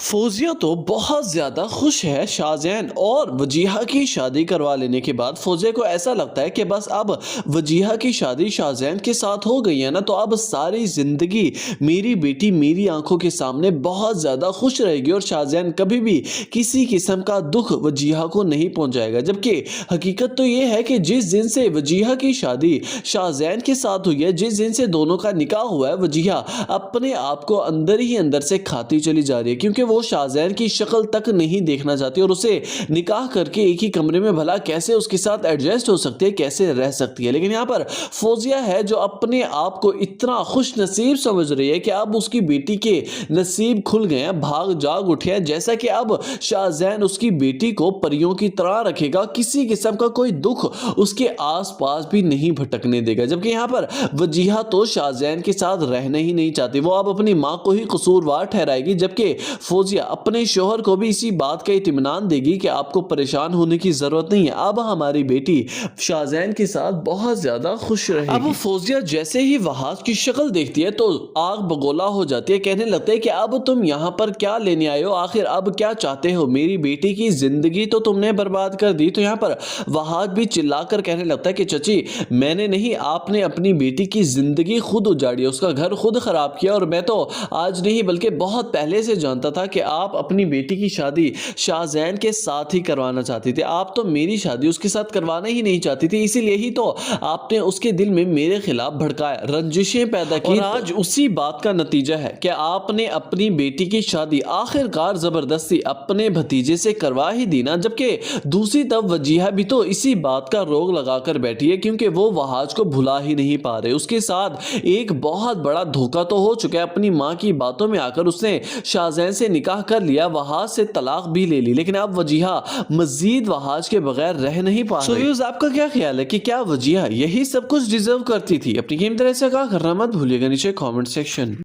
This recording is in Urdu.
فوزیہ تو بہت زیادہ خوش ہے شاہزین اور وجیہہ کی شادی کروا لینے کے بعد فوزیہ کو ایسا لگتا ہے کہ بس اب وجیہہ کی شادی شاہزین کے ساتھ ہو گئی ہے نا، تو اب ساری زندگی میری بیٹی میری آنکھوں کے سامنے بہت زیادہ خوش رہے گی اور شاہزین کبھی بھی کسی قسم کا دکھ وجیہہ کو نہیں پہنچائے گا۔ جبکہ حقیقت تو یہ ہے کہ جس دن سے وجیہہ کی شادی شاہزین کے ساتھ ہوئی ہے، جس دن سے دونوں کا نکاح ہوا ہے، وجیہہ اپنے آپ کو اندر ہی اندر سے کھاتی چلی جا رہی ہے، کیونکہ وہ شاہزین کی شکل تک نہیں دیکھنا چاہتی اور اسے نکاح کر کے ایک ہی کمرے میں بھلا کیسے اس کے ساتھ ایڈجسٹ ہو سکتی ہے، کیسے رہ سکتی ہے۔ لیکن یہاں پر فوزیہ ہے جو اپنے آپ کو اتنا خوش نصیب سمجھ رہی ہے کہ اب اس کی بیٹی کے نصیب کھل گئے ہیں، بھاگ جاگ اٹھے ہیں، جیسا کہ اب شاہزین اس کی بیٹی کو پریوں کی طرح رکھے گا، کسی قسم کا کوئی دکھ اس کے آس پاس بھی نہیں بھٹکنے دے گا۔ جبکہ یہاں پر وجیہہ تو شاہزین کے ساتھ رہنا ہی نہیں چاہتی، وہ اب اپنی ماں کو ہی قصوروار ٹھہرائے گی، جبکہ فوزیہ اپنے شوہر کو بھی اسی بات کا اطمینان دے گی کہ آپ کو پریشان ہونے کی ضرورت نہیں ہے، اب ہماری بیٹی شاہزین کے ساتھ بہت زیادہ خوش رہے گی۔ اب فوزیہ جیسے ہی وہاج کی شکل دیکھتی ہے تو آگ بگولا ہو جاتی ہے، کہنے لگتا ہے کہ اب تم یہاں پر کیا لینے آئے ہو، آخر اب کیا چاہتے ہو، میری بیٹی کی زندگی تو تم نے برباد کر دی۔ تو یہاں پر وہاج بھی چلا کر کہنے لگتا ہے کہ چچی میں نے نہیں، آپ نے اپنی بیٹی کی زندگی خود اجاڑی، اس کا گھر خود خراب کیا، اور میں تو آج نہیں بلکہ بہت پہلے سے جانتا تھا کہ آپ اپنی بیٹی کی شادی شاہزین کے ساتھ ہی کروانا چاہتی تھی، آپ تو میری شادی اس کے ساتھ کروانا ہی نہیں چاہتی تھی، اسی لیے ہی تو آپ نے اس کے دل میں میرے خلاف بھڑکایا، رنجشیں پیدا کی، اور آج اسی بات کا نتیجہ ہے کہ آپ نے اپنی بیٹی کی شادی آخر کار زبردستی اپنے بھتیجے سے کروا ہی دی نا۔ جبکہ دوسری طرف وجیہہ بھی تو اسی بات کا روگ لگا کر بیٹھی ہے، کیونکہ وہ وہاج کو بھلا ہی نہیں پا رہے، اس کے ساتھ ایک بہت بڑا دھوکہ تو ہو چکا ہے، اپنی ماں کی باتوں میں آ کر اس نے شاہزین سے نکاح کر لیا، وہاج سے طلاق بھی لے لی، لیکن اب وجیہہ مزید وہاج کے بغیر رہ نہیں پا رہی۔ سو آپ کا کیا خیال ہے کہ کیا وجیہہ یہی سب کچھ ڈیزرو کرتی تھی؟ اپنی قیمتی رائے سے آگاہ کرنا مت بھولیے گا نیچے کامنٹ سیکشن